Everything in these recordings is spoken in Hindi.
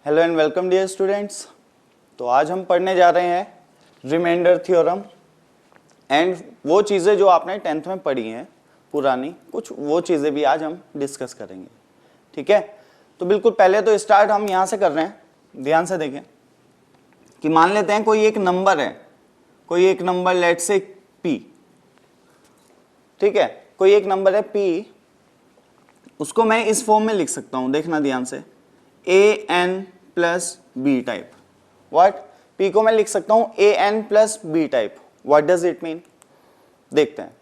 Hello and welcome dear students. तो आज हम पढ़ने जा रहे हैं रिमाइंडर थ्योरम एंड वो चीज़ें जो आपने 10th में पढ़ी हैं पुरानी, कुछ वो चीज़ें भी आज हम डिस्कस करेंगे। ठीक है, तो बिल्कुल पहले तो स्टार्ट हम यहाँ से कर रहे हैं। ध्यान से देखें कि मान लेते हैं कोई एक नंबर है, कोई एक नंबर लेट से p। ठीक है, कोई एक नंबर है p, उसको मैं इस फॉर्म में लिख सकता हूँ। देखना ध्यान से, an plus B type. What, p को मैं लिख सकता हूँ an plus B type. What does it mean, देखते हैं।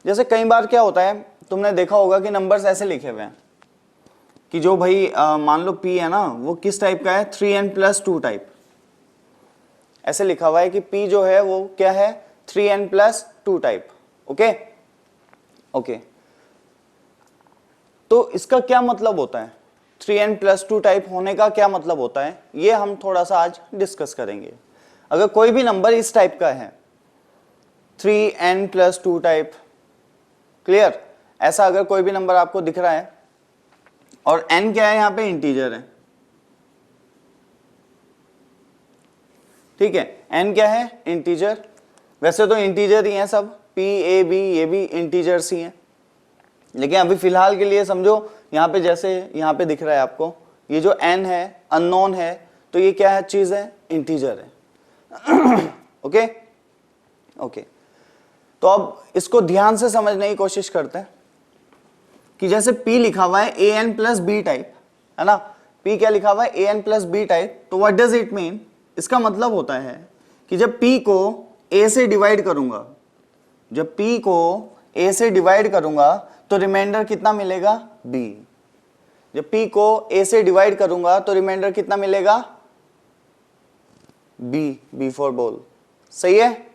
जैसे कई बार क्या होता है, तुमने देखा होगा कि नंबर्स ऐसे लिखे हुए हैं कि जो भाई मान लो p है ना, वो किस टाइप का है, 3n प्लस 2 टाइप। ऐसे लिखा हुआ है कि p जो है वो क्या है, 3n plus 2 type. Okay okay, तो इसका क्या मतलब होता है, 3n प्लस 2 टाइप होने का क्या मतलब होता है, ये हम थोड़ा सा आज डिस्कस करेंगे। अगर कोई भी नंबर इस टाइप का है 3n प्लस 2 टाइप, क्लियर, ऐसा अगर कोई भी नंबर आपको दिख रहा है और n क्या है, यहां पे इंटीजर है। ठीक है, n क्या है, इंटीजर। वैसे तो इंटीजर ही हैं सब, p a b ये भी इंटीजर्स ही हैं, लेकिन अभी फिलहाल के लिए समझो यहाँ पे जैसे यहाँ पे दिख रहा है आपको, ये जो n है अननोन है, तो ये क्या है, चीज है, इंटीजर है। ओके ओके, तो अब इसको ध्यान से समझने की कोशिश करते हैं कि जैसे p लिखा हुआ है an प्लस बी टाइप, है ना। p क्या लिखा हुआ है, an प्लस बी टाइप। तो व्हाट डज इट मीन, इसका मतलब होता है कि जब p को a से डिवाइड करूंगा, जब p को a से डिवाइड करूंगा तो रिमाइंडर कितना मिलेगा, b। जब p को a से डिवाइड करूंगा तो रिमाइंडर कितना मिलेगा, b फॉर बॉल। सही है,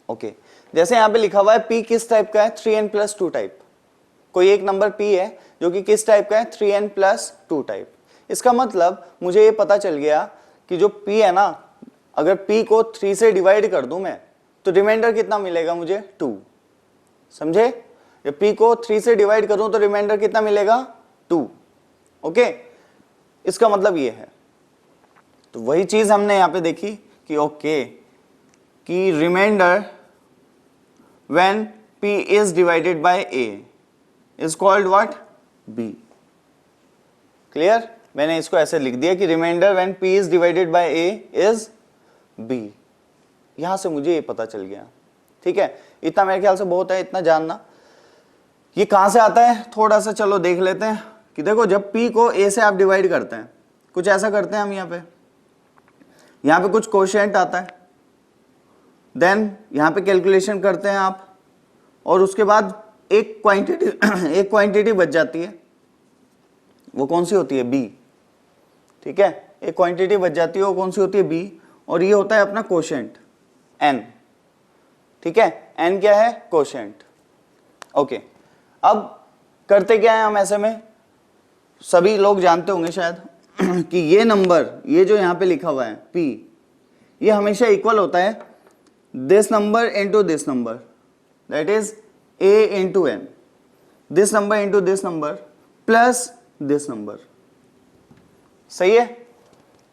ओके। जैसे यहां पे लिखा हुआ है p किस टाइप का है, 3n प्लस 2 टाइप। कोई एक नंबर p है जो कि किस टाइप का है, 3n प्लस 2 टाइप। इसका मतलब मुझे ये पता चल गया कि जो p है ना, अगर p को 3 से डिवाइड कर दूं मैं तो रिमाइंडर कितना मिलेगा मुझे, 2। समझे, जब p को 3 से डिवाइड करूं तो रिमाइंडर कितना मिलेगा, 2। ओके, इसका मतलब ये है। तो वही चीज हमने यहां पे देखी कि ओके, कि remainder when p is divided by a is called what, b। Clear, मैंने इसको ऐसे लिख दिया कि remainder when p is divided by a is b। यहां से मुझे ये पता चल गया। ठीक है, इतना मेरे ख्याल से बहुत है, इतना जानना। ये कहां से आता है, थोड़ा सा चलो देख लेते हैं कि देखो, जब p को a से आप डिवाइड करते हैं, कुछ ऐसा करते हैं हम यहाँ पे कुछ कोशेंट आता है, देन यहाँ पे कैलकुलेशन करते हैं आप, और उसके बाद एक क्वांटिटी बच जाती है। वो कौन सी होती है, b। ठीक है, एक क्वांटिटी बच जाती है, वो कौन सी होती है, b। और ये होता है अपना कोशेंट n। ठीक है, n क्या है, कोशेंट। ओके, अब करते क्या है हम ऐसे में, सभी लोग जानते होंगे शायद कि ये नंबर, ये जो यहाँ पे लिखा हुआ है p, ये हमेशा इक्वल होता है this number into this number, that is a into n, this number into this number plus this number. सही है,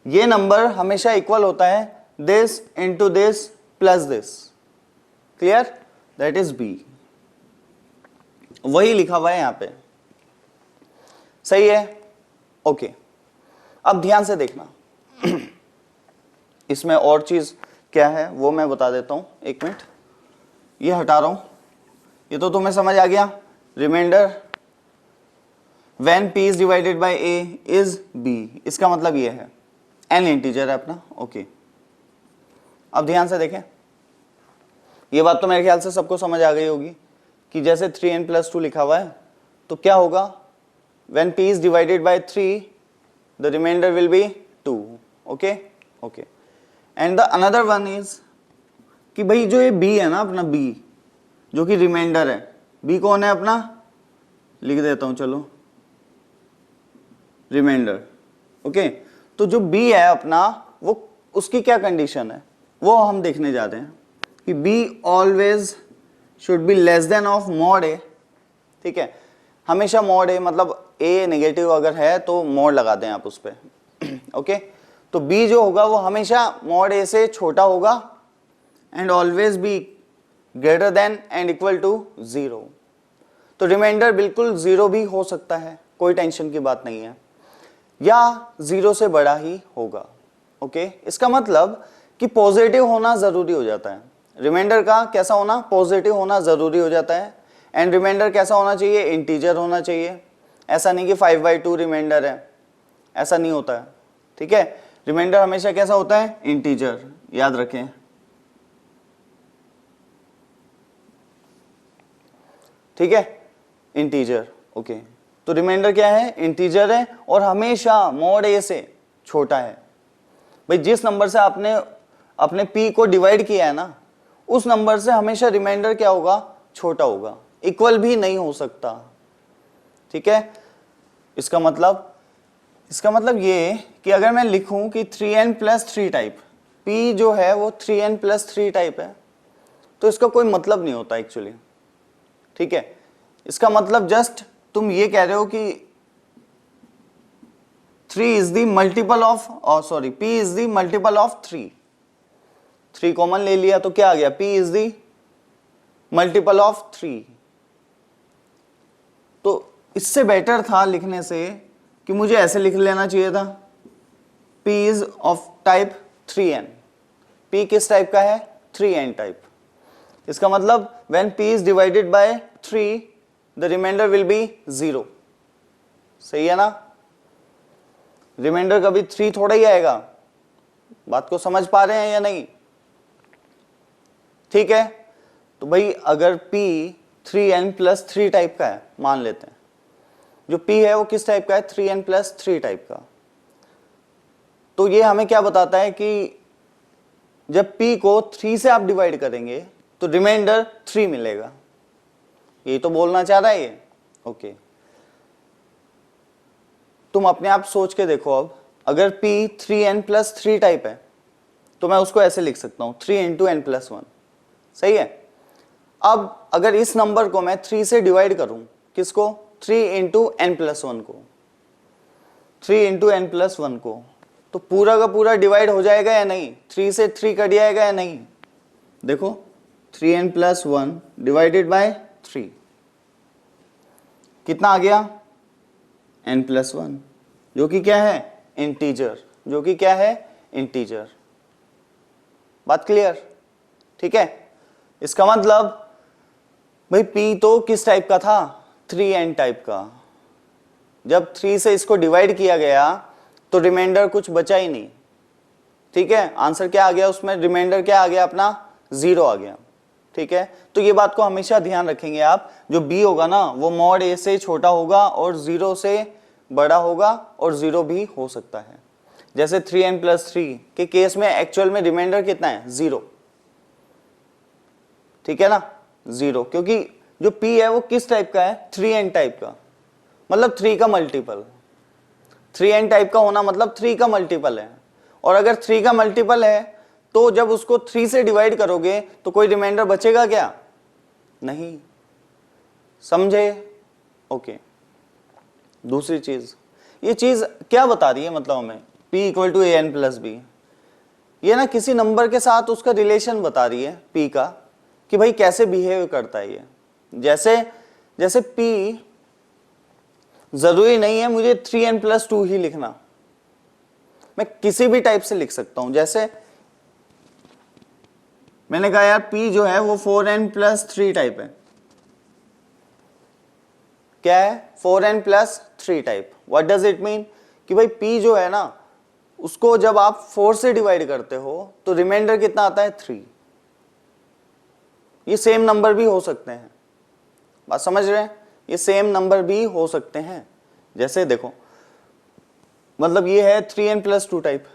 ये नंबर हमेशा इक्वल होता है this into this plus this. Clear, that is b। वही लिखा हुआ है यहां पे। सही है, ओके। अब ध्यान से देखना, इसमें और चीज क्या है वो मैं बता देता हूं। एक मिनट, ये हटा रहा हूं, ये तो तुम्हें समझ आ गया। Remainder when p is divided by a is b, इसका मतलब ये है n इंटीजर है अपना। ओके, अब ध्यान से देखें, ये बात तो मेरे ख्याल से सबको समझ आ गई होगी कि जैसे 3n प्लस 2 लिखा हुआ है तो क्या होगा, when p is divided by 3 the remainder will be 2। Okay okay, and the another one is कि भाई जो ये b है ना अपना, b जो कि रिमाइंडर है, b कौन है अपना, लिख देता हूं चलो, रिमाइंडर। ओके, तो जो b है अपना, वो उसकी क्या कंडीशन है वो हम देखने जा रहे हैं कि b always should be less than of mod a। ठीक है, हमेशा मॉड a, मतलब a नेगेटिव अगर है तो मॉड लगा दें आप उस पर। ओके, तो b जो होगा वो हमेशा मॉड a से छोटा होगा and always B greater than and equal to 0। तो रिमाइंडर बिल्कुल 0 भी हो सकता है, कोई टेंशन की बात नहीं है, या 0 से बड़ा ही होगा। ओके, इसका मतलब कि पॉजिटिव होना जरूरी हो जाता है, रिमाइंडर का कैसा होना, पॉजिटिव होना जरूरी हो जाता है। एंड रिमाइंडर कैसा होना चाहिए, इंटीजर होना चाहिए। ऐसा नहीं कि 5/2 रिमाइंडर है, ऐसा नहीं होता है, ठीक है। रिमाइंडर हमेशा कैसा होता है, इंटीजर, याद रखें। ठीक है, इंटीजर। ओके, तो रिमाइंडर क्या है, इंटीजर है और हमेशा मॉड ए से छोटा है। भाई जिस नंबर से आपने अपने p को डिवाइड किया है ना, उस नंबर से हमेशा रिमाइंडर क्या होगा, छोटा होगा, इक्वल भी नहीं हो सकता। ठीक है, इसका मतलब ये कि अगर मैं लिखूं कि 3n+3 टाइप, p जो है वो 3n+3 टाइप है, तो इसका कोई मतलब नहीं होता एक्चुअली। ठीक है, इसका मतलब जस्ट तुम ये कह रहे हो कि 3 is the multiple of, sorry, p is the multiple of 3 common ले लिया तो क्या आ गया, p is the multiple of 3। तो इससे बेटर था लिखने से कि मुझे ऐसे लिख लेना चाहिए था, p is of type 3n। p किस टाइप का है, 3n टाइप। इसका मतलब when p is divided by 3 the remainder will be 0। सही है ना, रिमाइंडर कभी 3 थोड़ा ही आएगा। बात को समझ पा रहे हैं या नहीं, ठीक है। तो भाई अगर p 3n+3 टाइप का है, मान लेते हैं, जो p है वो किस टाइप का है, 3n+3 टाइप का, तो ये हमें क्या बताता है कि जब p को 3 से आप डिवाइड करेंगे तो रिमाइंडर 3 मिलेगा। ये तो बोलना चाह रहा है ये। ओके, तुम अपने आप सोच के देखो, अब अगर p 3n+3 टाइप है तो मैं उसको ऐसे लिख सकता हूं, 3 × n+1। सही है। अब अगर इस नंबर को मैं 3 से डिवाइड करूं, किसको, 3 × n+1 को, 3 × n+1 को, तो पूरा का पूरा डिवाइड हो जाएगा या नहीं, 3 से 3 कट जाएगा या नहीं। देखो 3n+1 डिवाइडेड बाय 3 कितना आ गया, n+1, जो कि क्या है, इंटीजर, जो कि क्या है, इंटीजर। बात क्लियर, ठीक है। इसका मतलब भाई p तो किस टाइप का था, 3n टाइप का। जब 3 से इसको डिवाइड किया गया तो रिमाइंडर कुछ बचा ही नहीं। ठीक है, आंसर क्या आ गया उसमें, रिमाइंडर क्या आ गया अपना, 0 आ गया। ठीक है, तो ये बात को हमेशा ध्यान रखेंगे आप, जो b होगा ना वो मॉड a से छोटा होगा और 0 से बड़ा होगा, और 0 भी हो सकता है। जैसे 3n+3 के केस में एक्चुअल में रिमाइंडर कितना है, 0। ठीक है ना, 0, क्योंकि जो p है वो किस टाइप का है, 3n टाइप का, मतलब 3 का मल्टीपल। 3n टाइप का होना मतलब 3 का मल्टीपल है, और अगर 3 का मल्टीपल है तो जब उसको 3 से डिवाइड करोगे तो कोई रिमाइंडर बचेगा क्या, नहीं। समझे। ओके, दूसरी चीज, ये चीज क्या बता रही है, मतलब हमें p = an+b, ये ना किसी नंबर के साथ उसका रिलेशन बता रही है p का, कि भाई कैसे बिहेव करता है ये। जैसे p जरूरी नहीं है मुझे 3n+2 ही लिखना, मैं किसी भी टाइप से लिख सकता हूं। जैसे मैंने कहा यार p जो है वो 4n+3 टाइप है। क्या है, 4n+3 type. What does it mean, कि भाई p जो है ना उसको जब आप 4 से डिवाइड करते हो तो रिमाइंडर कितना आता है, 3। ये सेम नंबर भी हो सकते हैं, बात समझ रहे हैं, ये सेम नंबर भी हो सकते हैं। जैसे देखो, मतलब ये है 3n+2 टाइप,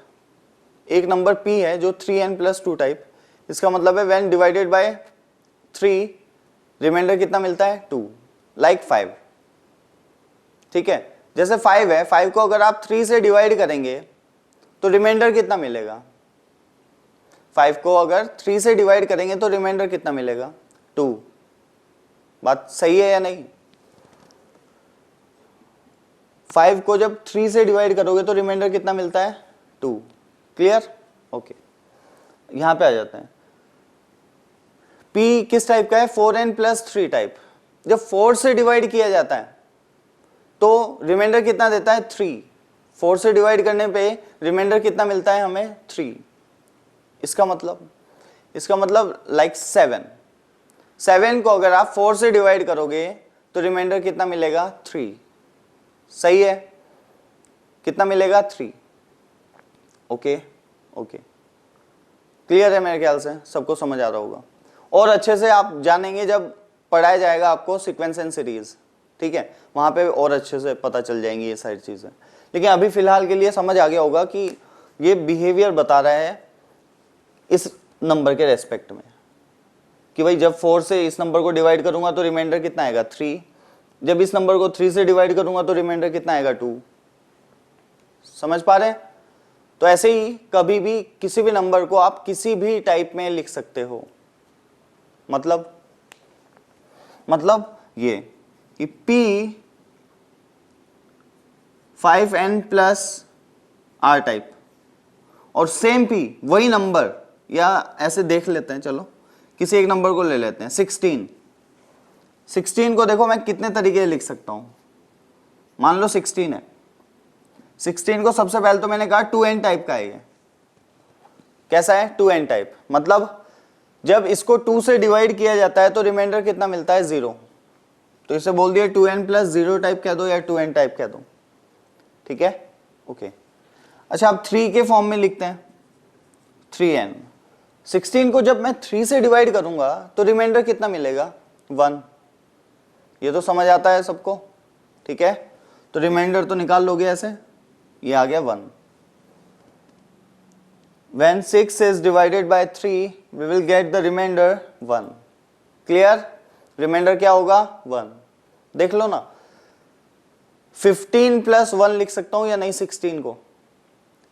एक नंबर p है जो 3n+2 टाइप, इसका मतलब है व्हेन डिवाइडेड बाय 3 रिमाइंडर कितना मिलता है, 2, लाइक 5। ठीक है, जैसे 5 है, 5 को अगर आप 3 से डिवाइड करेंगे तो रिमाइंडर कितना मिलेगा, 5 को अगर 3 से डिवाइड करेंगे तो रिमाइंडर कितना मिलेगा, 2। बात सही है या नहीं। 5 को जब 3 से डिवाइड करोगे तो रिमाइंडर कितना मिलता है, 2। क्लियर? ओके, यहां पे आ जाते हैं। p किस टाइप का है? 4n plus 3 type. जब 4 से डिवाइड किया जाता है तो रिमाइंडर कितना देता है? 3। 4 से डिवाइड करने पे रिमाइंडर कितना मिलता है हमें? 3। इसका मतलब लाइक 7। 7 को अगर आप 4 से डिवाइड करोगे तो रिमाइंडर कितना मिलेगा? 3। सही है? कितना मिलेगा? 3। ओके ओके, क्लियर है? मेरे ख्याल से सबको समझ आ रहा होगा, और अच्छे से आप जानेंगे जब पढ़ाया जाएगा आपको सीक्वेंस एंड सीरीज। ठीक है, वहां पे और अच्छे से पता चल जाएंगी ये सारी चीजें। लेकिन अभी फिलहाल के लिए समझ आ गया होगा कि ये बिहेवियर बता रहा है इस नंबर के रेस्पेक्ट में, कि भाई जब 4 से इस नंबर को डिवाइड करूंगा तो रिमाइंडर कितना आएगा? 3। जब इस नंबर को 3 से डिवाइड करूंगा तो रिमाइंडर कितना आएगा? 2। समझ पा रहे हैं? तो ऐसे ही कभी भी किसी भी नंबर को आप किसी भी टाइप में लिख सकते हो। मतलब ये कि p 5n plus r type, और सेम p वही नंबर, या ऐसे देख लेते हैं, चलो किसी एक नंबर को ले लेते हैं, 16 को देखो मैं कितने तरीके से लिख सकता हूं। मान लो 16 है, 16 को सबसे पहले तो मैंने कहा 2n टाइप का है। ये कैसा है? 2n type. मतलब जब इसको 2 से डिवाइड किया जाता है तो रिमाइंडर कितना मिलता है? 0। तो इसे बोल दिया 2n प्लस 0 टाइप कह दो या 2n टाइप कह दो। ठीक है? ओके। अच्छा, अब 3 के फॉर्म में लिखते हैं, 3n। 16 को जब मैं 3 से डिवाइड करूंगा तो रिमाइंडर कितना मिलेगा? 1। ये तो समझ आता है सबको? ठीक है, तो रिमाइंडर तो निकाल लोगे ऐसे, ये आ गया 1। When 6 is divided by 3, we will get the remainder 1. Clear? Reminder क्या होगा? 1। देख लो ना, 15 प्लस 1 लिख सकता हूं या नहीं 16 को?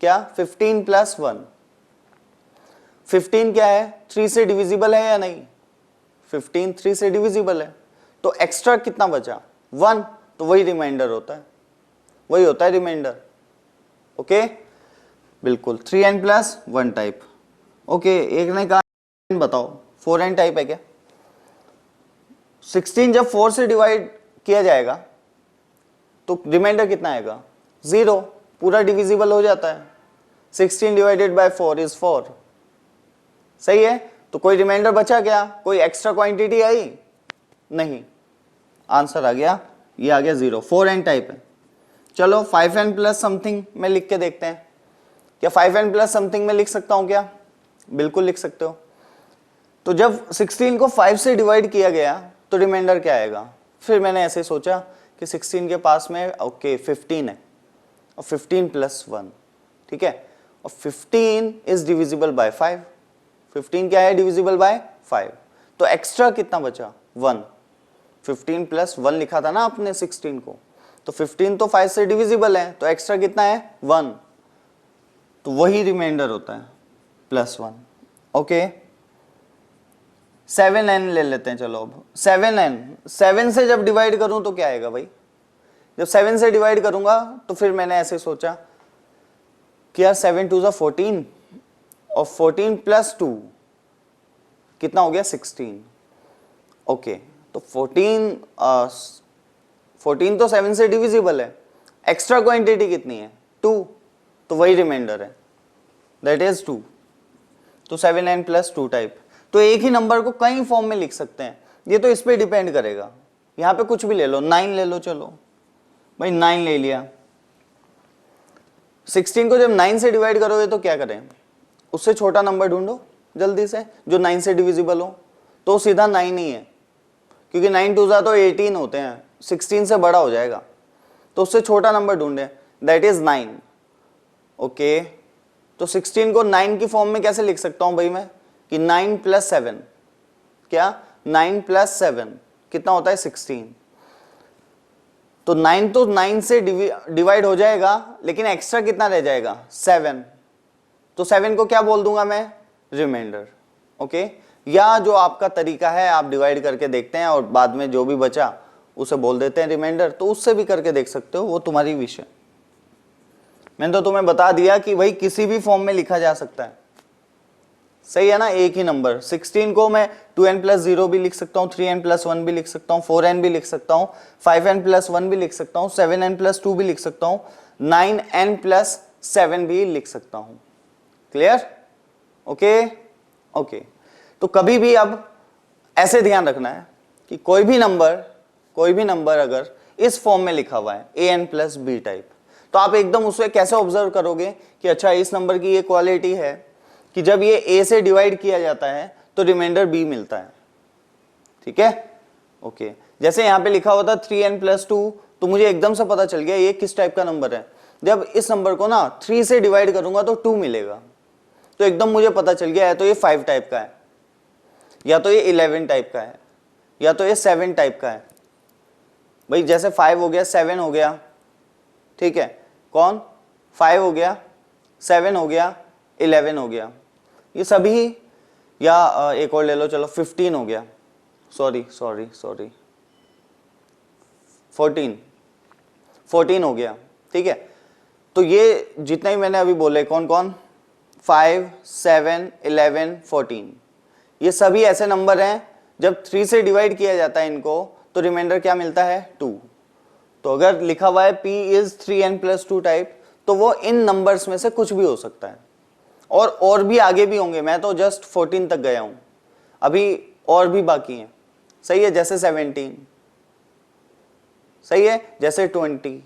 क्या? 15 प्लस 1। 15 क्या है? 3 से डिविजिबल है या नहीं? 15 3 से डिविजिबल है, तो एक्स्ट्रा कितना बचा? 1। तो वही रिमाइंडर होता है, वही होता है रिमाइंडर। ओके, बिल्कुल। 3n plus 1 type. ओके, एक ने कहा बताओ 4n टाइप है क्या? 16 जब 4 से डिवाइड किया जाएगा तो रिमाइंडर कितना आएगा? 0। पूरा डिविजिबल हो जाता है। 16 डिवाइडेड बाय 4 इज 4। सही है? तो कोई रिमाइंडर बचा क्या? कोई एक्स्ट्रा क्वांटिटी आई? नहीं, आंसर आ गया, ये आ गया 0। 4n टाइप है। चलो 5n प्लस समथिंग में लिख के देखते हैं। क्या 5n प्लस समथिंग में लिख सकता हूं क्या? बिल्कुल लिख सकते हो। तो जब 16 को 5 से डिवाइड किया गया तो रिमाइंडर क्या आएगा? फिर मैंने ऐसे सोचा कि 16 के पास में ओके 15 है, और 15 प्लस 1, ठीक है, और 15 इज डिविजिबल बाय 5। 15 क्या है? Divisible by 5। तो एक्स्ट्रा कितना बचा? 1। 15 प्लस 1 लिखा था ना आपने 16 को, तो 15 तो 5 से डिविजिबल है, तो एक्स्ट्रा कितना है? 1। तो वही रिमाइंडर होता है प्लस 1। ओके, 7n ले लेते हैं। चलो अब 7n, 7 से जब डिवाइड करूं तो क्या आएगा भाई? जब 7 से डिवाइड करूंगा तो फिर मैंने ऐसे सोचा कि यार 7 2 14, और 14 प्लस 2 कितना हो गया? 16। ओके, तो 14 तो 7 से डिविजिबल है, एक्स्ट्रा क्वांटिटी कितनी है? 2। तो वही रिमाइंडर है, दैट इज 2। तो 7n प्लस 2 टाइप। तो एक ही नंबर को कई फॉर्म में लिख सकते हैं, ये तो इस पे डिपेंड करेगा। यहां पे कुछ भी ले लो, 9 ले लो, चलो भाई 9 ले लिया। 16 को जब 9 से डिवाइड करोगे तो क्या करें? उससे छोटा नंबर ढूंढो जल्दी से जो 9 से डिविजिबल हो। तो सीधा 9 ही है, क्योंकि 9 2 तो 18 होते हैं, 16 से बड़ा हो जाएगा, तो उससे छोटा नंबर ढूंढे, दैट इज 9। ओके, तो 16 को 9 की फॉर्म में कैसे लिख सकता हूं भाई मैं? कि 9 प्लस 7, क्या? 9 प्लस 7 कितना होता है? 16। तो 9 तो 9 से डिवाइड हो जाएगा, लेकिन एक्स्ट्रा कितना रह जाएगा? 7। तो 7 को क्या बोल दूंगा मैं? रिमाइंडर। ओके, या जो आपका तरीका है आप डिवाइड करके देखते हैं और बाद में जो भी बचा उसे बोल देते हैं रिमाइंडर, तो उससे भी करके देख सकते हो, वो तुम्हारी विषय। मैंने तो तुम्हें बता दिया कि भाई किसी भी फॉर्म में लिखा जा सकता है, सही है ना। एक ही नंबर 16 को मैं 2n+0 भी लिख सकता हूँ, 3n+1 भी लिख सकता हूँ, 4n भी लिख सकता हूँ, 5n+1 भी लिख सकता हूँ, 7n+2 भी लिख सकता हूँ, 9n+7 भी लिख सकता हूँ। क्लियर? Okay okay. तो कभी भी अब ऐसे ध्यान रखना है कि कोई भी नंबर अगर इस फॉर्म में लिखा हुआ है an+b टाइप, तो आप एकदम उसे कैसे ऑब्जर्व करोगे कि अच्छा इस नंबर की ये क्वालिटी है कि जब ये a से डिवाइड किया जाता है तो रिमाइंडर b मिलता है। ठीक है? ओके। जैसे यहां पे लिखा हुआ था 3n+2, तो मुझे एकदम से पता चल गया ये किस टाइप का नंबर है। जब इस नंबर को ना 3 से डिवाइड करूंगा तो 2 मिलेगा, तो एकदम मुझे पता चल गया है तो ये 5 टाइप का है, या तो ये 11 टाइप का है, या तो ये 7 टाइप का है। भाई जैसे 5 हो गया, 7 हो गया, ठीक है, कौन 5 हो गया, 7 हो गया, 11 हो गया, ये सभी, या एक और ले लो, चलो 15 हो गया, सॉरी 14 हो गया। ठीक है, तो ये जितने ही मैंने अभी बोले कौन कौन, 5, 7, 11, 14, ये सभी ऐसे नंबर हैं जब 3 से डिवाइड किया जाता है इनको तो रिमाइंडर क्या मिलता है, 2। तो अगर लिखा हुआ है P इज 3n+2 टाइप, तो वो इन नंबर्स में से कुछ भी हो सकता है, और भी आगे भी होंगे। मैं तो जस्ट 14 तक गया हूं, अभी और भी बाकी हैं। सही है? जैसे 17, सही है, जैसे 20,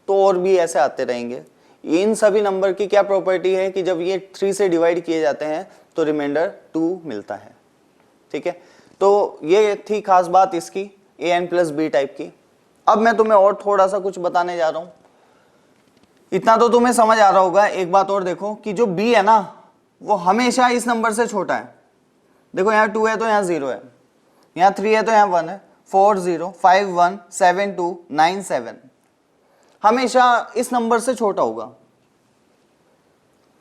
तो और भी ऐसे आते रहेंगे। इन सभी नंबर की क्या प्रॉपर्टी है कि जब ये 3 से डिवाइड किए जाते हैं तो रिमाइंडर 2 मिलता है। ठीक है, तो ये थी खास बात इसकी an+b टाइप की। अब मैं तुम्हें और थोड़ा सा कुछ बताने जा रहा हूं। इतना तो तुम्हें समझ आ रहा होगा। एक बात और देखो कि जो b है ना वो हमेशा इस नंबर से छोटा है। देखो यहाँ 2 है तो यहाँ 0 है, यहाँ 3 है तो यहाँ 1 है, 4 0 5 1 7 2 9 7, हमेशा इस नंबर से छोटा होगा।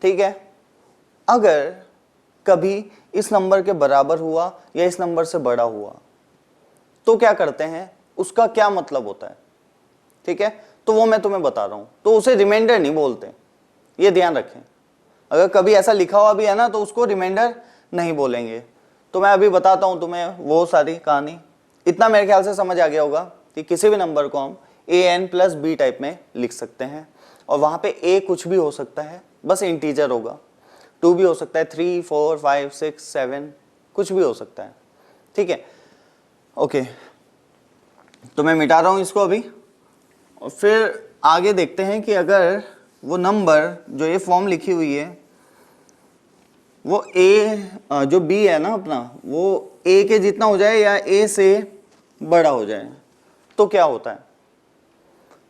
ठीक है, अगर कभी इस नंबर के बराबर हुआ या इस नंबर से बड़ा हुआ तो क्या करते हैं, उसका क्या मतलब होता है। ठीक है, तो वो मैं तुम्हें बता रहा हूं। तो उसे रिमाइंडर नहीं बोलते, ये ध्यान रखें। अगर कभी ऐसा लिखा हुआ भी है ना तो उसको रिमाइंडर नहीं बोलेंगे। तो मैं अभी बताता हूं तुम्हें वो सारी कहानी। इतना मेरे ख्याल से समझ आ गया होगा कि किसी भी नंबर को हम an+b टाइप में लिख सकते हैं, और वहां पे a कुछ भी हो सकता है, बस इंटीजर होगा। 2 भी हो सकता है, 3 4 5 6 7, कुछ भी हो सकता है। ठीक है, ओके, तो मैं मिटा रहा हूं इसको अभी, और फिर आगे देखते हैं कि अगर वो नंबर जो ये फॉर्म लिखी हुई है वो a जो b है ना अपना, वो a के जितना हो जाए या a से बड़ा हो जाए तो क्या होता है।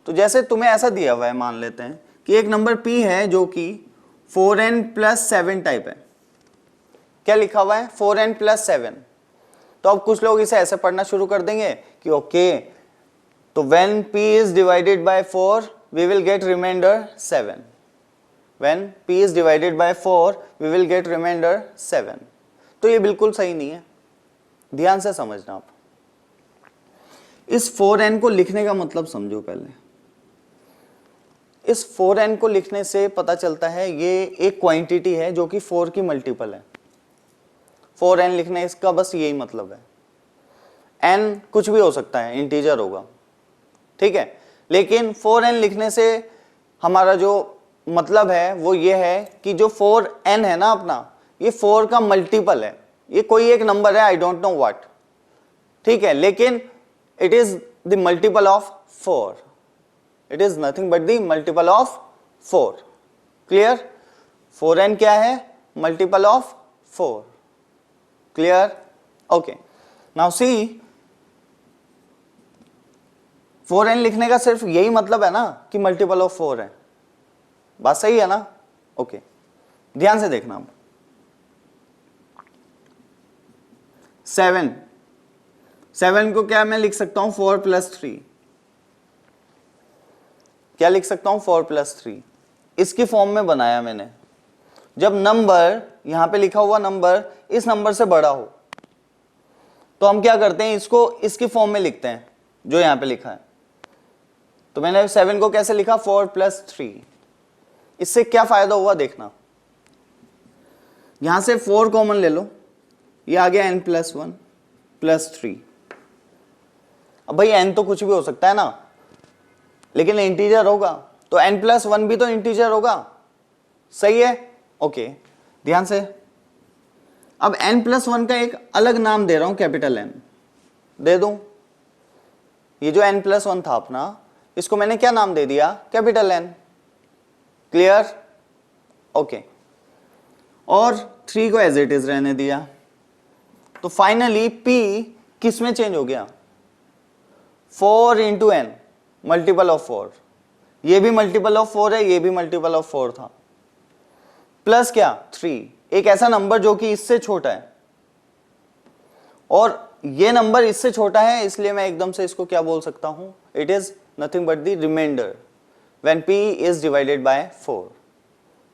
तो जैसे तुम्हें ऐसा दिया हुआ है, मान लेते हैं कि एक नंबर p है जो कि 4n+7 टाइप है। क्या लिखा हुआ है, 4n+7। तो अब कुछ लोग इसे ऐसे पढ़ना शुरू कर देंगे कि ओके, तो when p is divided by 4 we will get remainder 7, when p is divided by 4 we will get remainder 7। तो ये बिल्कुल सही नहीं है, ध्यान से समझना आप। इस 4n को लिखने का मतलब समझो पहले। इस 4n को लिखने से पता चलता है ये एक क्वांटिटी है जो कि 4 की मल्टीपल है। 4n लिखने इसका बस यही मतलब है। n कुछ भी हो सकता है, इंटीजर होगा, ठीक है, लेकिन 4n लिखने से हमारा जो मतलब है वो ये है कि जो 4n है ना अपना, ये 4 का मल्टीपल है। ये कोई एक नंबर है, आई डोंट नो व्हाट, ठीक है, लेकिन it is the multiple of 4, it is nothing but the multiple of 4। Clear? 4n क्या है, multiple of 4। Clear? Okay, now see, 4n लिखने का सिर्फ यही मतलब है ना कि मल्टीपल ऑफ 4 है। बात सही है ना? ओके, ध्यान से देखना। 7 को क्या मैं लिख सकता हूं, 4+3। क्या लिख सकता हूं, 4+3। इसकी फॉर्म में बनाया मैंने। जब नंबर यहां पे लिखा हुआ नंबर इस नंबर से बड़ा हो तो हम क्या करते हैं, इसको इसकी फॉर्म में लिखते हैं जो यहां पे लिखा है। तो मैंने 7 को कैसे लिखा, 4+3। इससे क्या फायदा हुआ देखना, यहां से 4 कॉमन ले लो, ये आ गया n+1 + 3। अब भाई n तो कुछ भी हो सकता है ना, लेकिन इंटीजर होगा, तो n+1 भी तो इंटीजर होगा, सही है। ओके, ध्यान से। अब n+1 का एक अलग नाम दे रहा हूं, कैपिटल N दे दूं। ये जो n+1 था अपना, इसको मैंने क्या नाम दे दिया, कैपिटल N। क्लियर? ओके, और 3 को एज इट इज रहने दिया। तो फाइनली p किस में चेंज हो गया, 4 × n, मल्टीपल ऑफ 4। ये भी मल्टीपल ऑफ 4 है, ये भी मल्टीपल ऑफ 4 था, प्लस क्या 3, एक ऐसा नंबर जो कि इससे छोटा है, और ये नंबर इससे छोटा है, इसलिए मैं एकदम से इसको क्या बोल सकता हूं, it is nothing but the remainder when p is divided by 4।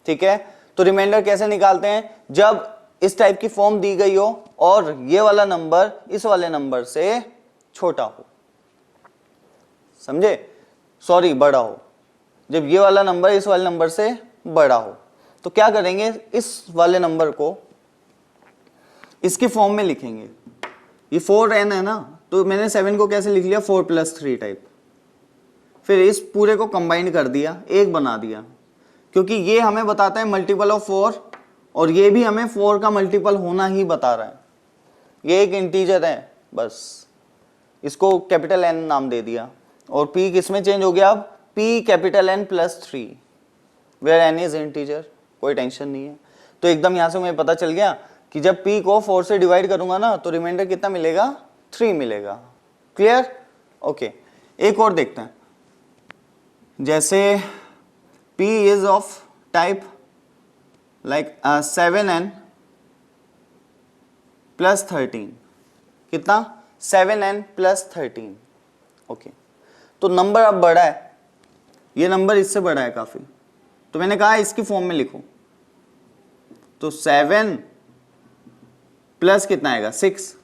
ठीक है, तो रिमाइंडर कैसे निकालते हैं, जब इस टाइप की फॉर्म दी गई हो और ये वाला नंबर इस वाले नंबर से छोटा हो, समझे, सॉरी बड़ा हो, जब ये वाला नंबर इस वाले नंबर से बड़ा हो, तो क्या करेंगे, इस वाले नंबर को इसके फॉर्म में लिखेंगे। ये 4n है ना, तो मैंने 7 को कैसे लिख लिया, 4 + 3 टाइप, फिर इस पूरे को कंबाइन कर दिया, एक बना दिया, क्योंकि ये हमें बताता है मल्टीपल ऑफ 4, और ये भी हमें 4 का मल्टीपल होना ही बता रहा है। ये एक इंटीजर है, बस इसको कैपिटल N नाम दे दिया, और p किस में चेंज हो गया, अब p capital N + 3 where n is integer, कोई टेंशन नहीं है। तो एकदम यहां से मुझे पता चल गया कि जब p को 4 से डिवाइड करूंगा ना, तो रिमाइंडर कितना मिलेगा, 3 मिलेगा। क्लियर? ओके, एक और देखते हैं, जैसे p is of type like 7n + 13, कितना, 7n + 13। ओके, तो नंबर अब बड़ा है, ये नंबर इससे बड़ा है काफी, तो मैंने कहा इसकी फॉर्म में लिखो, तो 7 प्लस कितना आएगा, 6।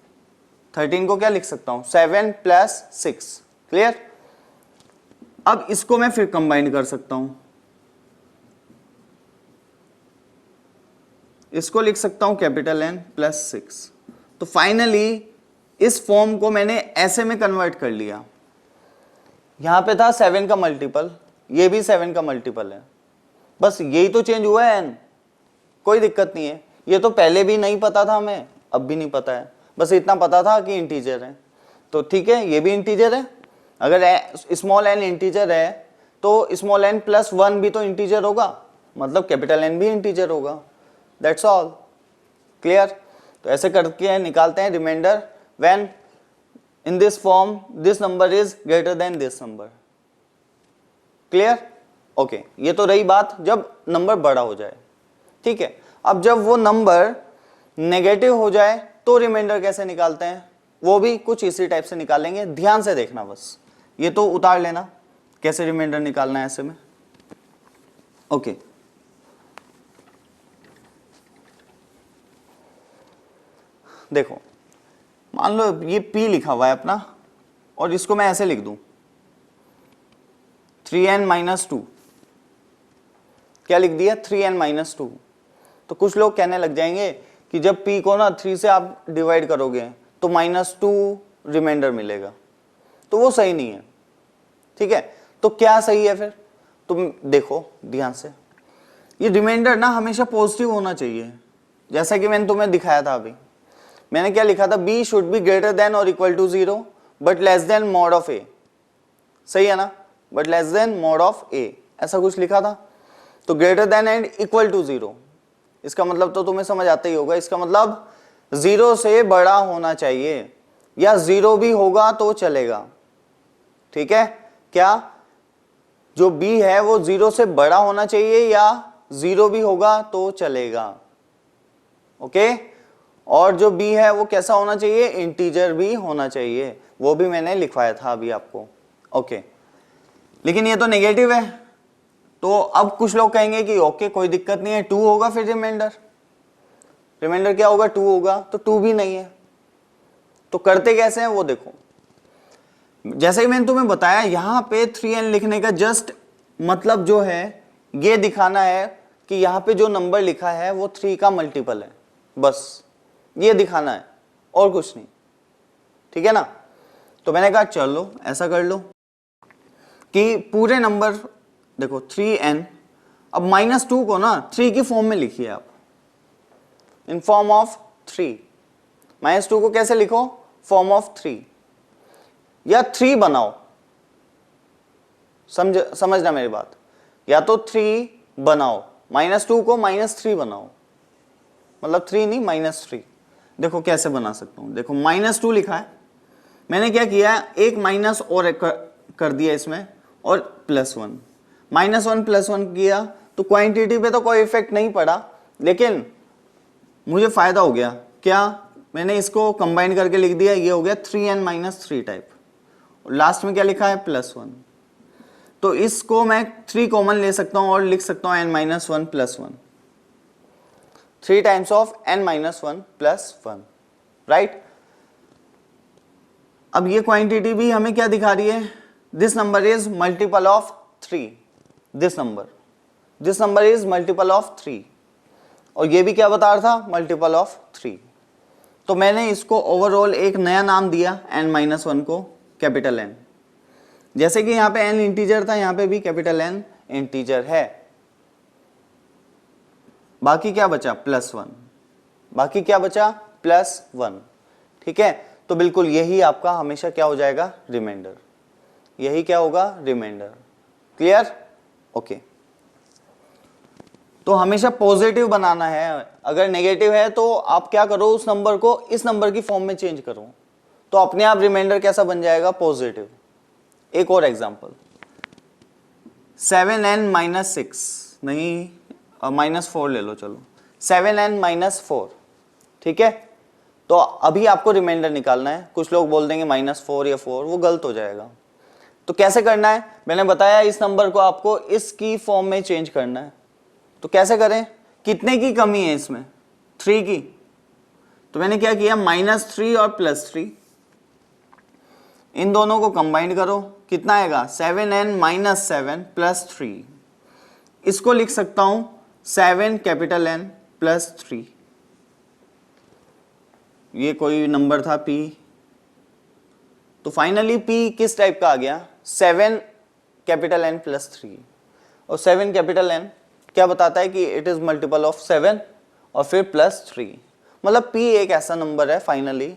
13 को क्या लिख सकता हूं, 7 + 6। क्लियर? अब इसको मैं फिर कंबाइन कर सकता हूं, इसको लिख सकता हूं कैपिटल N + 6। तो फाइनली इस फॉर्म को मैंने ऐसे में कन्वर्ट कर लिया। यहां पे था 7 का मल्टीपल, ये भी 7 का मल्टीपल है, बस यही तो चेंज हुआ है n, कोई दिक्कत नहीं है। ये तो पहले भी नहीं पता था हमें, अब भी नहीं पता है, बस इतना पता था कि इंटीजर है, तो ठीक है, ये भी इंटीजर है। अगर स्मॉल n इंटीजर है, तो स्मॉल n + 1 भी तो इंटीजर होगा, मतलब कैपिटल N भी इंटीजर होगा। That's all. क्लियर? तो ऐसे करके निकालते हैं remainder when in this form this number is greater than this number. Clear? Okay, ये तो रही बात जब नंबर बड़ा हो जाए। ठीक है, अब जब वो नंबर नेगेटिव हो जाए तो रिमाइंडर कैसे निकालते हैं, वो भी कुछ इसी टाइप से निकालेंगे, ध्यान से देखना, बस ये तो उतार लेना कैसे रिमाइंडर निकालना है ऐसे में। ओके, देखो मान लो ये p लिखा हुआ है अपना, और इसको मैं ऐसे लिख दूं 3n - 2, क्या लिख दिया, 3n - 2। तो कुछ लोग कहने लग जाएंगे कि जब p को ना 3 से आप डिवाइड करोगे तो -2 रिमाइंडर मिलेगा, तो वो सही नहीं है। ठीक है, तो क्या सही है फिर, तुम देखो ध्यान से, ये रिमाइंडर ना हमेशा पॉजिटिव होना चाहिए, जैसा कि मैंने तुम्हें दिखाया था अभी। मैंने क्या लिखा था, b should be greater than और equal to 0 but less than mod of a, सही है ना, but less than mod of a, ऐसा कुछ लिखा था। तो greater than and equal to 0, इसका मतलब तो तुम्हें समझ आता ही होगा, इसका मतलब 0 से बड़ा होना चाहिए, या 0 भी होगा तो चलेगा। ठीक है, क्या जो b है वो 0 से बड़ा होना चाहिए या 0 भी होगा तो चलेगा। ओके, और जो b है वो कैसा होना चाहिए, इंटीजर भी होना चाहिए, वो भी मैंने लिखवाया था अभी आपको। ओके, लेकिन ये तो नेगेटिव है, तो अब कुछ लोग कहेंगे कि ओके कोई दिक्कत नहीं है, 2 होगा फिर रिमाइंडर क्या होगा, 2 होगा, तो 2 भी नहीं है। तो करते कैसे हैं वो देखो, जैसे कि मैंने तुम्हें बताया, यहां पे 3n लिखने का जस्ट मतलब जो है ये दिखाना है कि यहाँ पे जो नंबर लिखा है वो 3 का मल्टीपल है, बस ये दिखाना है और कुछ नहीं, ठीक है ना। तो मैंने कहा चलो ऐसा कर लो कि पूरे नंबर देखो 3n, अब -2 को ना 3 की फॉर्म में लिखिए आप, इन फॉर्म ऑफ 3। -2 को कैसे लिखो, फॉर्म ऑफ 3, या 3 बनाओ, समझना मेरी बात, या तो 3 बनाओ, -2 को -3 बनाओ, मतलब 3 नहीं -3। देखो कैसे बना सकता हूं, देखो -2 लिखा है, मैंने क्या किया, एक माइनस और कर दिया इसमें, और +1, -1 +1 किया, तो क्वांटिटी पे तो कोई इफेक्ट नहीं पड़ा, लेकिन मुझे फायदा हो गया। क्या, मैंने इसको कंबाइन करके लिख दिया, ये हो गया 3n - 3 टाइप, और लास्ट में क्या लिखा है, +1। तो इसको मैं 3 कॉमन ले सकता हूं और लिख सकता हूं n - 1 + 1, 3 times of n - 1 + 1, right. अब ये क्वांटिटी भी हमें क्या दिखा रही है, this number is multiple of 3, this number is multiple of 3, और ये भी क्या बता रहा था, मल्टीपल ऑफ 3। तो मैंने इसको ओवरऑल एक नया नाम दिया n - 1 को, कैपिटल N। जैसे कि यहां पे n इंटीजर था, यहां पे भी कैपिटल N इंटीजर है। बाकी क्या बचा, +1, बाकी क्या बचा, +1, ठीक है। तो बिल्कुल यही आपका हमेशा क्या हो जाएगा, रिमाइंडर, यही क्या होगा, रिमाइंडर। Clear, okay. तो हमेशा पॉजिटिव बनाना है, अगर नेगेटिव है तो आप क्या करो, उस नंबर को इस नंबर की फॉर्म में चेंज करो, तो अपने आप रिमाइंडर कैसा बन जाएगा, पॉजिटिव। एक और एग्जांपल, 7n - 6 नहीं, -4 ले लो, चलो 7n - 4, ठीक है। तो अभी आपको रिमाइंडर निकालना है। कुछ लोग बोल देंगे -4 या 4, वो गलत हो जाएगा। तो कैसे करना है, मैंने बताया इस नंबर को आपको इसकी फॉर्म में चेंज करना है। तो कैसे करें, कितने की कमी है इसमें, 3 की। तो मैंने क्या किया, -3 और +3, इन दोनों को कंबाइन करो, कितना आएगा, 7n - 7 + 3। इसको लिख सकता हूं 7 कैपिटल N + 3। ये कोई नंबर था P, तो फाइनली P किस टाइप का आ गया, 7 कैपिटल N + 3। और 7 कैपिटल N क्या बताता है कि इट इज मल्टीपल ऑफ 7 और फिर +3, मतलब P एक ऐसा नंबर है फाइनली,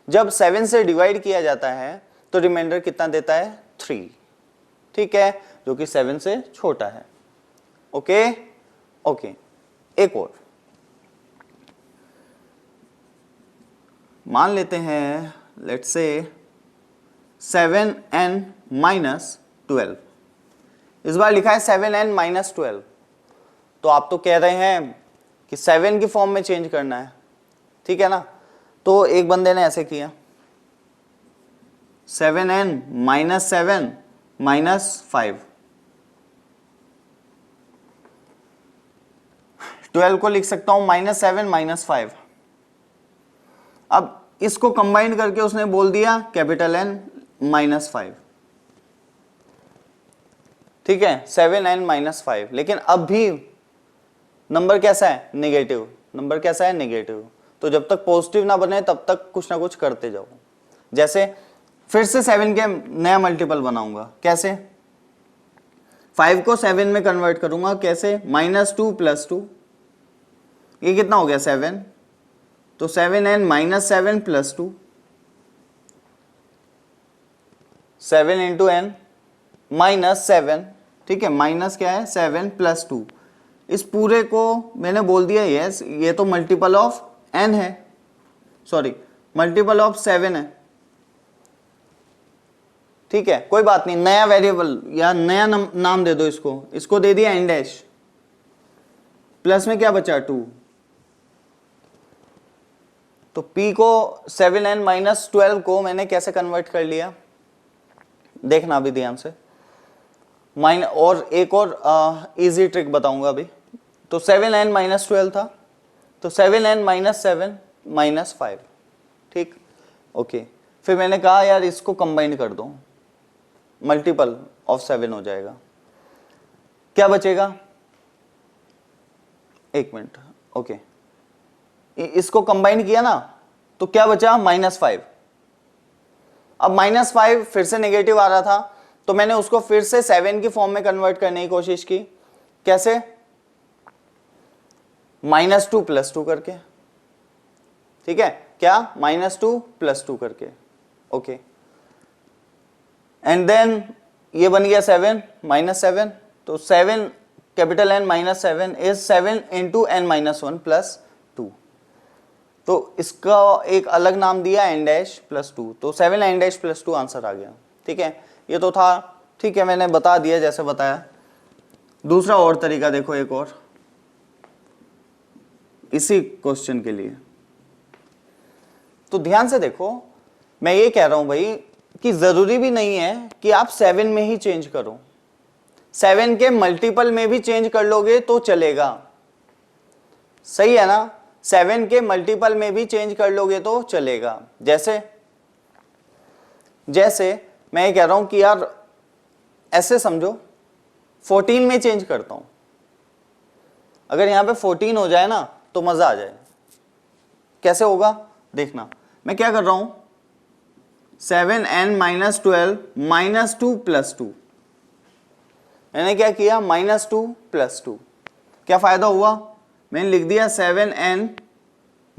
जब 7 से डिवाइड किया जाता है तो रिमाइंडर कितना देता है, 3, ठीक है, जो कि 7 से छोटा है। ओके ओके, एक और मान लेते हैं, लेट्स से 7n - 12, इस बार लिखा है 7n - 12। तो आप तो कह रहे हैं कि 7 की फॉर्म में चेंज करना है, ठीक है ना। तो एक बंदे ने ऐसे किया, 7n - 7 - 5, 12 को लिख सकता हूं -7 - 5। अब इसको कंबाइन करके उसने बोल दिया कैपिटल N -5, ठीक है, 7n - 5। लेकिन अब भी नंबर कैसा है, नेगेटिव, नंबर कैसा है, नेगेटिव। तो जब तक पॉजिटिव ना बने तब तक कुछ ना कुछ करते जाओ। जैसे फिर से 7 के नया मल्टीपल बनाऊंगा, कैसे, 5 को 7 में कन्वर्ट करूंगा, कैसे, -2 + 2, ये कितना हो गया, 7, तो 7n - 7 + 2, 7 × n -7, ठीक है, माइनस क्या है, 7 + 2। इस पूरे को मैंने बोल दिया यस, ये तो मल्टीपल ऑफ n है, सॉरी मल्टीपल ऑफ 7 है, ठीक है, कोई बात नहीं, नया वेरिएबल या नया नाम दे दो इसको, इसको दे दिया n डैश, प्लस में क्या बचा, 2। तो p को 7n - 12 को मैंने कैसे कन्वर्ट कर लिया, देखना अभी ध्यान से, और एक और इजी ट्रिक बताऊंगा अभी। तो 7n - 12 था, तो 7n - 7 - 5, ठीक, ओके। फिर मैंने कहा यार इसको कंबाइन कर दो, मल्टीपल ऑफ 7 हो जाएगा, क्या बचेगा, एक मिनट, ओके, इसको कंबाइन किया ना तो क्या बचा, -5। अब -5 फिर से नेगेटिव आ रहा था, तो मैंने उसको फिर से 7 की फॉर्म में कन्वर्ट करने की कोशिश की। कैसे? -2 + 2 करके, ठीक है, क्या, -2 + 2 करके, ओके, एंड देन ये बन गया 7 -7, तो 7 capital N -7 is 7 into n-1 + 2, तो इसका एक अलग नाम दिया n' + 2, तो 7 n' + 2 आंसर आ गया। ठीक है, ये तो था, ठीक है, मैंने बता दिया जैसे बताया। दूसरा और तरीका देखो, एक और इसी क्वेश्चन के लिए, तो ध्यान से देखो, मैं ये कह रहा हूं भाई कि जरूरी भी नहीं है कि आप 7 में ही चेंज करो, 7 के मल्टीपल में भी चेंज कर लोगे तो चलेगा, सही है ना, 7 के मल्टीपल में भी चेंज कर लोगे तो चलेगा। जैसे जैसे मैं ये कह रहा हूं कि यार ऐसे समझो, 14 में चेंज करता हूं, अगर यहां पे 14 हो जाए ना तो मजा आ जाए। कैसे होगा देखना, मैं क्या कर रहा हूं, 7n - 12 -2 + 2, मैंने क्या किया, -2 + 2, क्या फायदा हुआ, मैंने लिख दिया 7n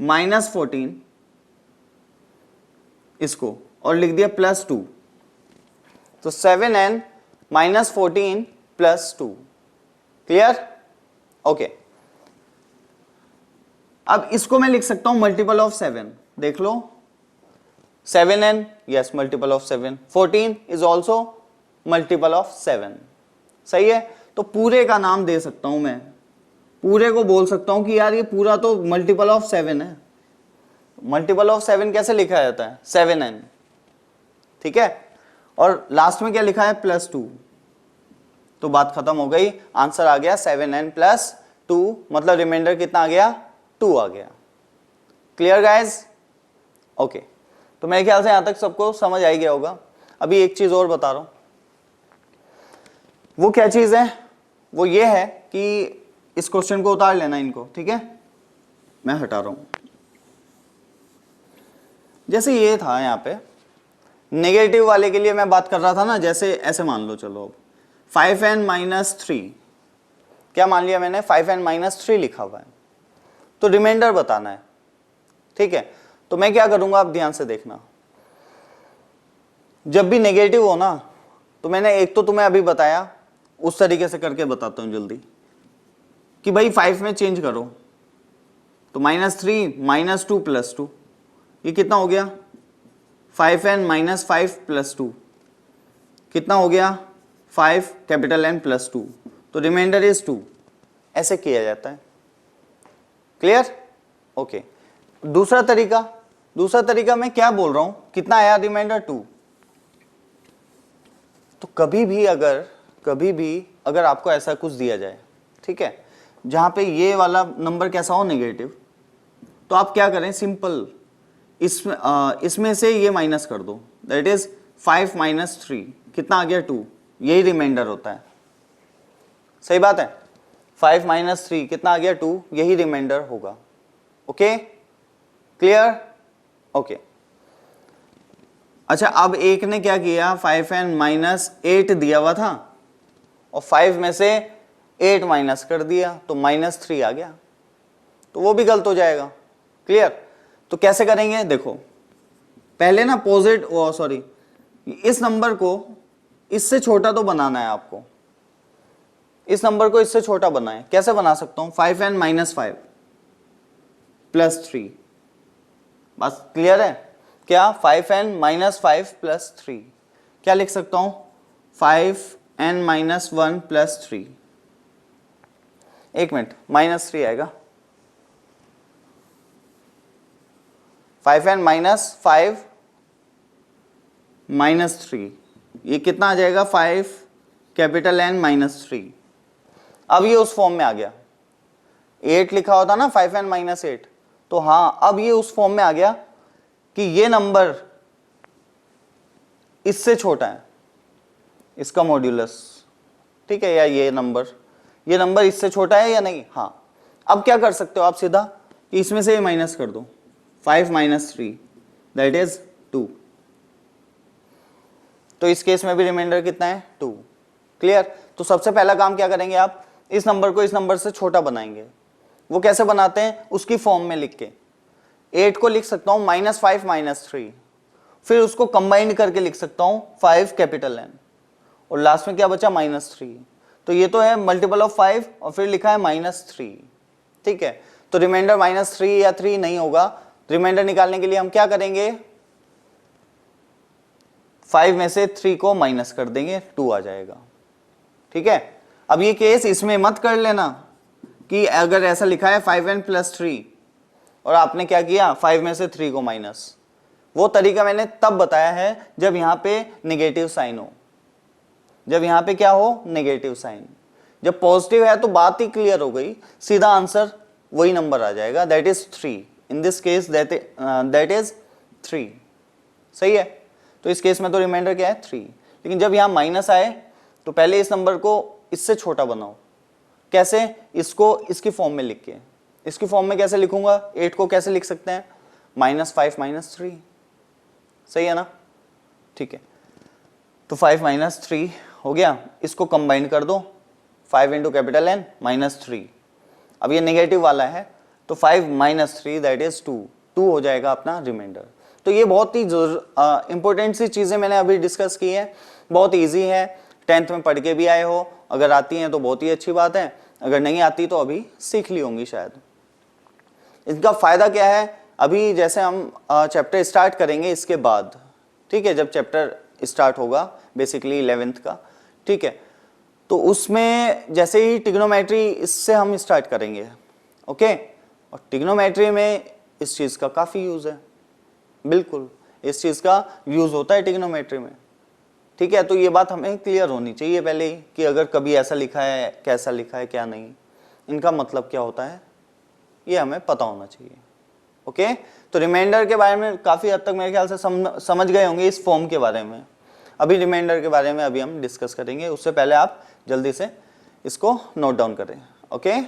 - 14 इसको, और लिख दिया +2, तो 7n - 14 + 2, क्लियर, ओके। अब इसको मैं लिख सकता हूं मल्टीपल ऑफ 7, देख लो, 7n, yes, multiple of 7, 14 is also multiple of 7, सही है, तो पूरे का नाम दे सकता हूं मैं, पूरे को बोल सकता हूं कि यार ये पूरा तो मल्टीपल ऑफ 7 है। मल्टीपल ऑफ 7 कैसे लिखा जाता है, 7n, ठीक है, और लास्ट में क्या लिखा है, +2, तो बात खत्म हो गई, आंसर आ गया 7n + 2, मतलब रिमाइंडर कितना आ गया, 2 आ गया। क्लियर गाइज, ओके, तो मेरे ख्याल से यहां तक सबको समझ आ ही गया होगा। अभी एक चीज और बता रहा हूं, वो क्या चीज है, वो ये है कि इस क्वेश्चन को उतार लेना इनको, ठीक है, मैं हटा रहा हूं। जैसे ये था यहां पे नेगेटिव वाले के लिए मैं बात कर रहा था ना, जैसे ऐसे मान लो, चलो अब 5n - 3, क्या मान लिया मैंने, 5n - 3 लिखा हुआ है, तो रिमाइंडर बताना है, ठीक है, तो मैं क्या करूंगा, आप ध्यान से देखना, जब भी नेगेटिव हो ना, तो मैंने एक तो तुम्हें अभी बताया, उस तरीके से करके बताता हूं जल्दी, कि भाई 5 में चेंज करो, तो -3 - 2 + 2, ये कितना हो गया, 5n - 5 + 2, कितना हो गया, 5 कैपिटल N + 2, तो रिमाइंडर इज 2, ऐसे किया जाता है। Clear, okay. दूसरा तरीका मैं क्या बोल रहा हूं, कितना आया रिमाइंडर, 2, तो कभी भी अगर आपको ऐसा कुछ दिया जाए, ठीक है, जहां पे ये वाला नंबर कैसा हो, नेगेटिव, तो आप क्या करें, सिंपल इसमें से ये माइनस कर दो, दैट इज 5 - 3, कितना आ गया, 2, यही रिमाइंडर होता है, सही बात है, 5 - 3 कितना आ गया, 2, यही रिमाइंडर होगा। Okay, clear, okay. अच्छा, अब एक ने क्या किया, 5n - 8 दिया हुआ था और 5 में से 8 माइनस कर दिया, तो -3 आ गया, तो वो भी गलत हो जाएगा। क्लियर, तो कैसे करेंगे, देखो पहले ना इस नंबर को इससे छोटा तो बनाना है आपको, इस नंबर को इससे छोटा बनाएं, कैसे बना सकता हूं, 5n - 5 + 3, बस क्लियर है, क्या 5n - 5 + 3, क्या लिख सकता हूं, 5n - 1 + 3, एक मिनट, -3 आएगा, 5n - 5 - 3, ये कितना आ जाएगा, 5 कैपिटल N - 3, अब ये उस फॉर्म में आ गया, 8 लिखा होता ना 5n - 8, तो हाँ अब ये उस फॉर्म में आ गया कि ये नंबर इससे छोटा है, इसका मॉड्यूलस, ठीक है, या ये नंबर इससे छोटा है या नहीं, हाँ, अब क्या कर सकते हो आप सीधा कि इसमें से माइनस कर दो, 5 माइनस 3 दैट इज 2। तो इस केस में भी रिमाइंडर कितना है 2। क्लियर। तो सबसे पहला काम क्या करेंगे आप, इस नंबर को इस नंबर से छोटा बनाएंगे। वो कैसे बनाते हैं, उसकी फॉर्म में लिख के 8 को लिख सकता हूं -5 -3, फिर उसको कंबाइंड करके लिख सकता हूं 5 कैपिटल N, और लास्ट में क्या बचा -3। तो ये तो है मल्टीपल ऑफ 5 और फिर लिखा है -3। ठीक है, तो रिमाइंडर -3 या 3 नहीं होगा। रिमाइंडर निकालने के लिए हम क्या करेंगे, 5 में से 3 को माइनस कर देंगे, 2 आ जाएगा। ठीक है, अब ये केस इसमें मत कर लेना कि अगर ऐसा लिखा है 5n + 3 और आपने क्या किया 5 में से 3 को माइनस, वो तरीका मैंने तब बताया है जब यहां पे नेगेटिव साइन हो, जब यहां पे क्या हो नेगेटिव साइन। जब पॉजिटिव है तो बात ही क्लियर हो गई, सीधा आंसर वही नंबर आ जाएगा, that is 3। In this case that is 3। सही है, तो इस केस में तो रिमाइंडर क्या है 3। लेकिन जब यहां माइनस आए तो पहले इस नंबर को इससे छोटा बनाओ। कैसे, इसको इसकी फॉर्म में लिख के। इसकी फॉर्म में कैसे लिखूंगा, 8 को कैसे लिख सकते हैं -5 -3। सही है ना, ठीक है। तो 5 - 3 हो गया, इसको कंबाइन कर दो 5 × कैपिटल N -3। अब ये नेगेटिव वाला है तो 5 - 3 दैट इज 2 हो जाएगा अपना रिमाइंडर। तो ये बहुत ही इंपॉर्टेंट सी चीजें मैंने अभी डिस्कस की है, बहुत इजी है, 10th में पढ़ के भी आए हो, अगर आती हैं तो बहुत ही अच्छी बात है, अगर नहीं आती तो अभी सीख ली होंगी शायद। इसका फायदा क्या है, अभी जैसे हम चैप्टर स्टार्ट करेंगे इसके बाद, ठीक है, जब चैप्टर स्टार्ट होगा बेसिकली 11th का, ठीक है, तो उसमें जैसे ही ट्रिग्नोमेट्री इससे हम स्टार्ट करेंगे, ओके। और ट्रिग्नोमेट्री में इस चीज का काफी यूज है, बिल्कुल इस चीज का यूज होता है ट्रिग्नोमेट्री में, ठीक है। तो ये बात हमें क्लियर होनी चाहिए पहले ही कि अगर कभी ऐसा लिखा है, कैसा लिखा है, क्या नहीं, इनका मतलब क्या होता है, ये हमें पता होना चाहिए, ओके। तो रिमाइंडर के बारे में काफी हद तक मेरे ख्याल से समझ गए होंगे इस फॉर्म के बारे में। अभी रिमाइंडर के बारे में अभी हम डिस्कस करेंगे, उससे पहले आप जल्दी से इसको नोट डाउन करें, ओके।